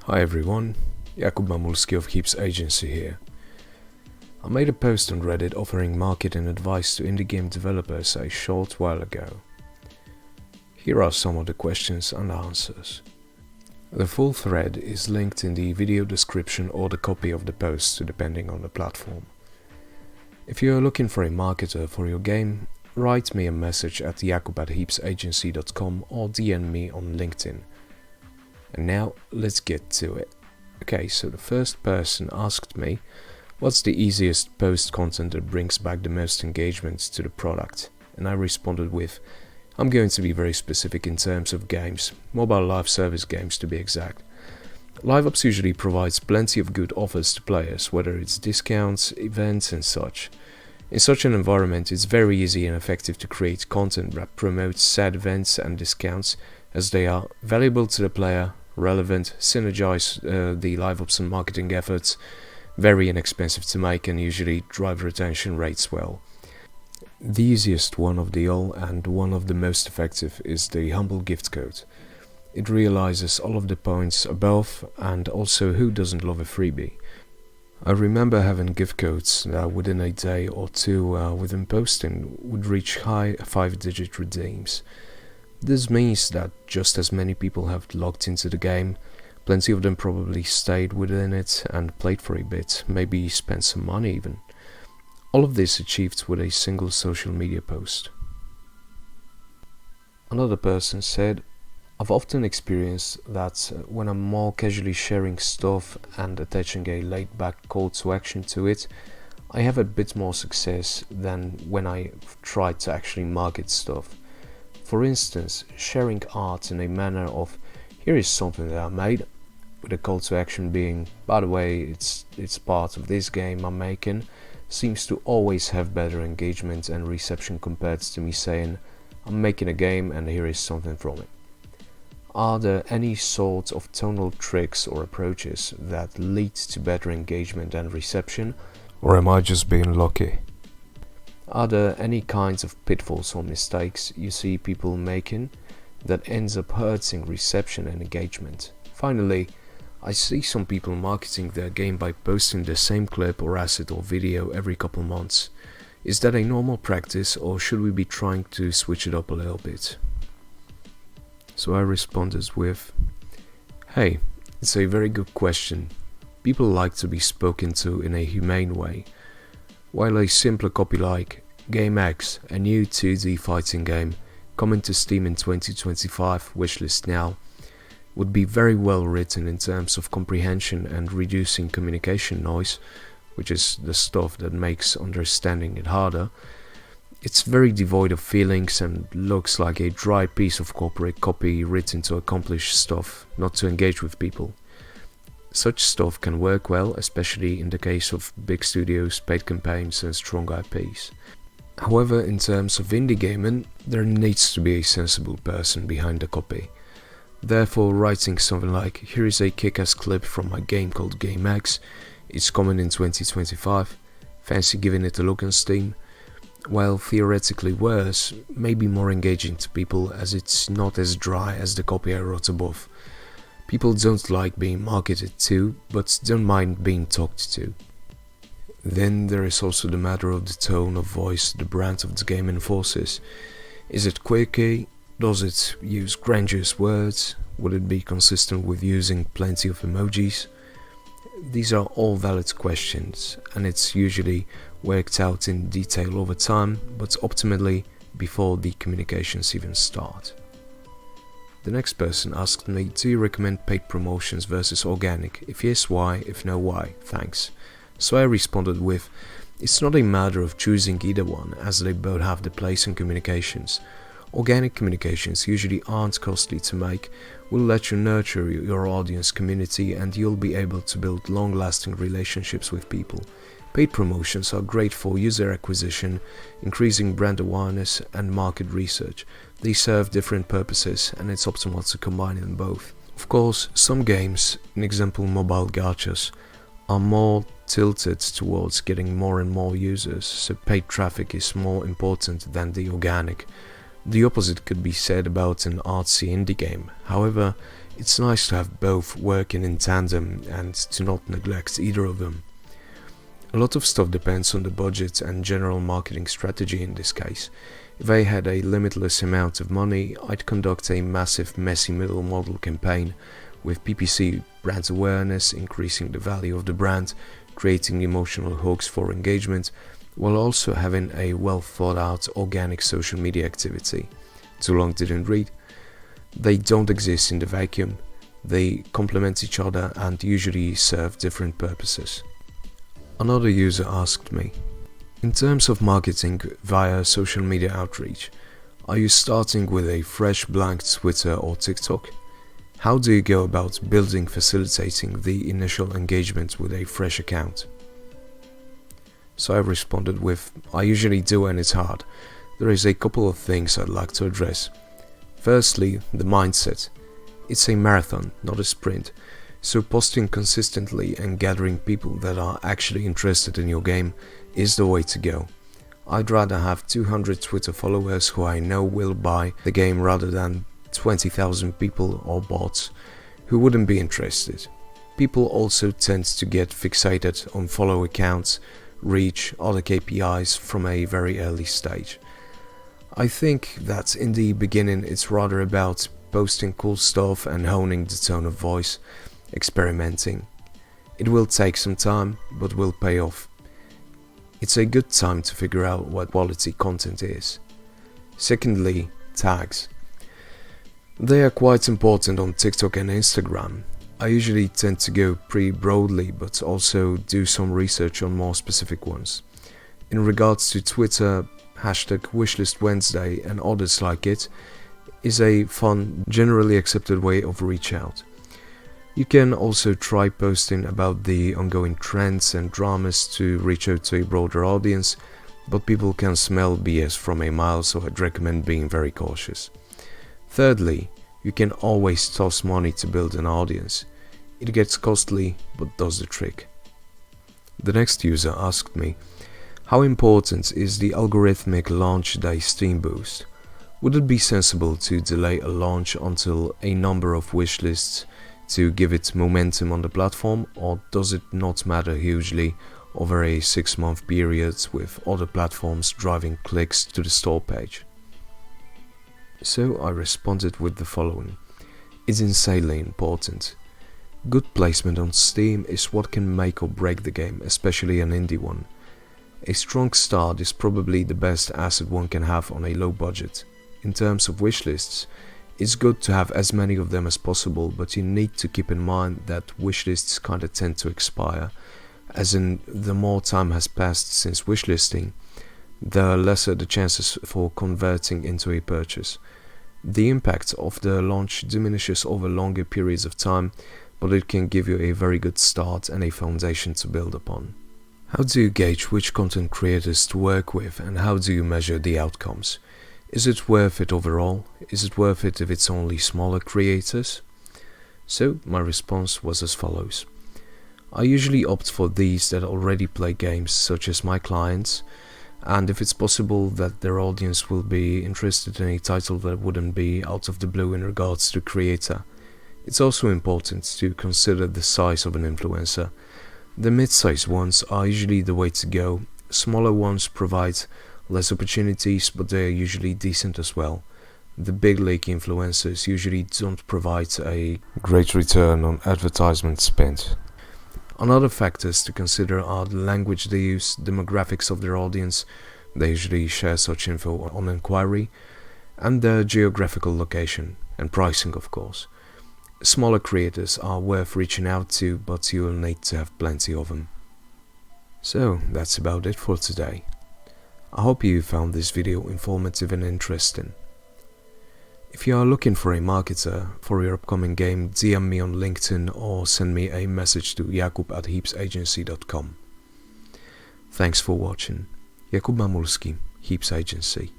Hi everyone, Jakub Mamulski of Heaps Agency here. I made a post on Reddit offering marketing advice to indie game developers a short while ago. Here are some of the questions and answers. The full thread is linked in the video description or the copy of the post depending on the platform. If you are looking for a marketer for your game, write me a message at jakub@heapsagency.com or DM me on LinkedIn. And now let's get to it. Okay, so the first person asked me, what's the easiest post content that brings back the most engagement to the product? And I responded with, I'm going to be very specific in terms of games, mobile live service games to be exact. LiveOps usually provides plenty of good offers to players, whether it's discounts, events and such. In such an environment, it's very easy and effective to create content that promotes said events and discounts, as they are valuable to the player, relevant, synergize the LiveOps and marketing efforts, very inexpensive to make and usually drive retention rates well. The easiest one of the all and one of the most effective is the Humble Gift Code. It realizes all of the points above, and also who doesn't love a freebie. I remember having gift codes that within a day or two within posting would reach high 5-digit redeems. This means that just as many people have logged into the game, plenty of them probably stayed within it and played for a bit, maybe spent some money even. All of this achieved with a single social media post. Another person said, I've often experienced that when I'm more casually sharing stuff and attaching a laid-back call to action to it, I have a bit more success than when I tried to actually market stuff. For instance, sharing art in a manner of, here is something that I made, with a call to action being, by the way, it's part of this game I'm making, seems to always have better engagement and reception compared to me saying, I'm making a game and here is something from it. Are there any sort of tonal tricks or approaches that lead to better engagement and reception, or am I just being lucky? Are there any kinds of pitfalls or mistakes you see people making that ends up hurting reception and engagement? Finally, I see some people marketing their game by posting the same clip or asset or video every couple months. Is that a normal practice, or should we be trying to switch it up a little bit? So I responded with, hey, it's a very good question. People like to be spoken to in a humane way. While a simpler copy like Game X, a new 2D fighting game, coming to Steam in 2025, wishlist now, would be very well written in terms of comprehension and reducing communication noise, which is the stuff that makes understanding it harder. It's very devoid of feelings and looks like a dry piece of corporate copy written to accomplish stuff, not to engage with people. Such stuff can work well, especially in the case of big studios, paid campaigns and strong IPs. However, in terms of indie gaming, there needs to be a sensible person behind the copy. Therefore, writing something like, here is a kick-ass clip from my game called Game X, it's coming in 2025, fancy giving it a look on Steam, while theoretically worse, may be more engaging to people as it's not as dry as the copy I wrote above. People don't like being marketed to, but don't mind being talked to. Then there is also the matter of the tone of voice the brand of the game enforces. Is it quirky? Does it use grandiose words? Would it be consistent with using plenty of emojis? These are all valid questions, and it's usually worked out in detail over time, but optimally before the communications even start. The next person asked me, do you recommend paid promotions versus organic? If yes, why? If no, why? Thanks. So I responded with, it's not a matter of choosing either one, as they both have their place in communications. Organic communications usually aren't costly to make, will let you nurture your audience community, and you'll be able to build long-lasting relationships with people. Paid promotions are great for user acquisition, increasing brand awareness and market research. They serve different purposes, and it's optimal to combine them both. Of course, some games, an example mobile gachas, are more tilted towards getting more and more users, so paid traffic is more important than the organic. The opposite could be said about an artsy indie game. However, It's nice to have both working in tandem and to not neglect either of them. A lot of stuff depends on the budget and general marketing strategy in this case. If I had a limitless amount of money, I'd conduct a massive messy middle model campaign with PPC, brand awareness, increasing the value of the brand, creating emotional hooks for engagement, while also having a well thought out organic social media activity. Too long didn't read. They don't exist in the vacuum. They complement each other and usually serve different purposes. Another user asked me, in terms of marketing via social media outreach, are you starting with a fresh blank Twitter or TikTok? How do you go about facilitating the initial engagement with a fresh account? So I responded with, I usually do and it's hard. There is a couple of things I'd like to address. Firstly, the mindset. It's a marathon, not a sprint. So posting consistently and gathering people that are actually interested in your game is the way to go. I'd rather have 200 Twitter followers who I know will buy the game rather than 20,000 people or bots who wouldn't be interested. People also tend to get fixated on follow accounts, reach, other KPIs from a very early stage. I think that in the beginning it's rather about posting cool stuff and honing the tone of voice, experimenting. It will take some time, but will pay off. It's a good time to figure out what quality content is. Secondly, tags. They are quite important on TikTok and Instagram. I usually tend to go pretty broadly, but also do some research on more specific ones. In regards to Twitter, hashtag #WishlistWednesday and others like it is a fun, generally accepted way of reach out. You can also try posting about the ongoing trends and dramas to reach out to a broader audience, but people can smell BS from a mile, so I'd recommend being very cautious. Thirdly, you can always toss money to build an audience. It gets costly, but does the trick. The next user asked me, how important is the algorithmic launch day Steam boost? Would it be sensible to delay a launch until a number of wishlists to give it momentum on the platform, or does it not matter hugely over a 6-month period with other platforms driving clicks to the store page? So I responded with the following. It's insanely important. Good placement on Steam is what can make or break the game, especially an indie one. A strong start is probably the best asset one can have on a low budget. In terms of wishlists, it's good to have as many of them as possible, but you need to keep in mind that wishlists kinda tend to expire, as in the more time has passed since wishlisting, the lesser the chances for converting into a purchase. The impact of the launch diminishes over longer periods of time, but it can give you a very good start and a foundation to build upon. How do you gauge which content creators to work with, and how do you measure the outcomes? Is it worth it overall? Is it worth it if it's only smaller creators? So my response was as follows. I usually opt for these that already play games, such as my clients, and if it's possible that their audience will be interested in a title that wouldn't be out of the blue in regards to creator. It's also important to consider the size of an influencer. The mid-sized ones are usually the way to go. Smaller ones provide less opportunities, but they are usually decent as well. The big league influencers usually don't provide a great return on advertisement spent. Another factors to consider are the language they use, demographics of their audience, they usually share such info on inquiry, and their geographical location, and pricing of course. Smaller creators are worth reaching out to, but you will need to have plenty of them. So that's about it for today. I hope you found this video informative and interesting. If you are looking for a marketer for your upcoming game, DM me on LinkedIn or send me a message to jakub@heapsagency.com. Thanks for watching. Jakub Mamulski, Heaps Agency.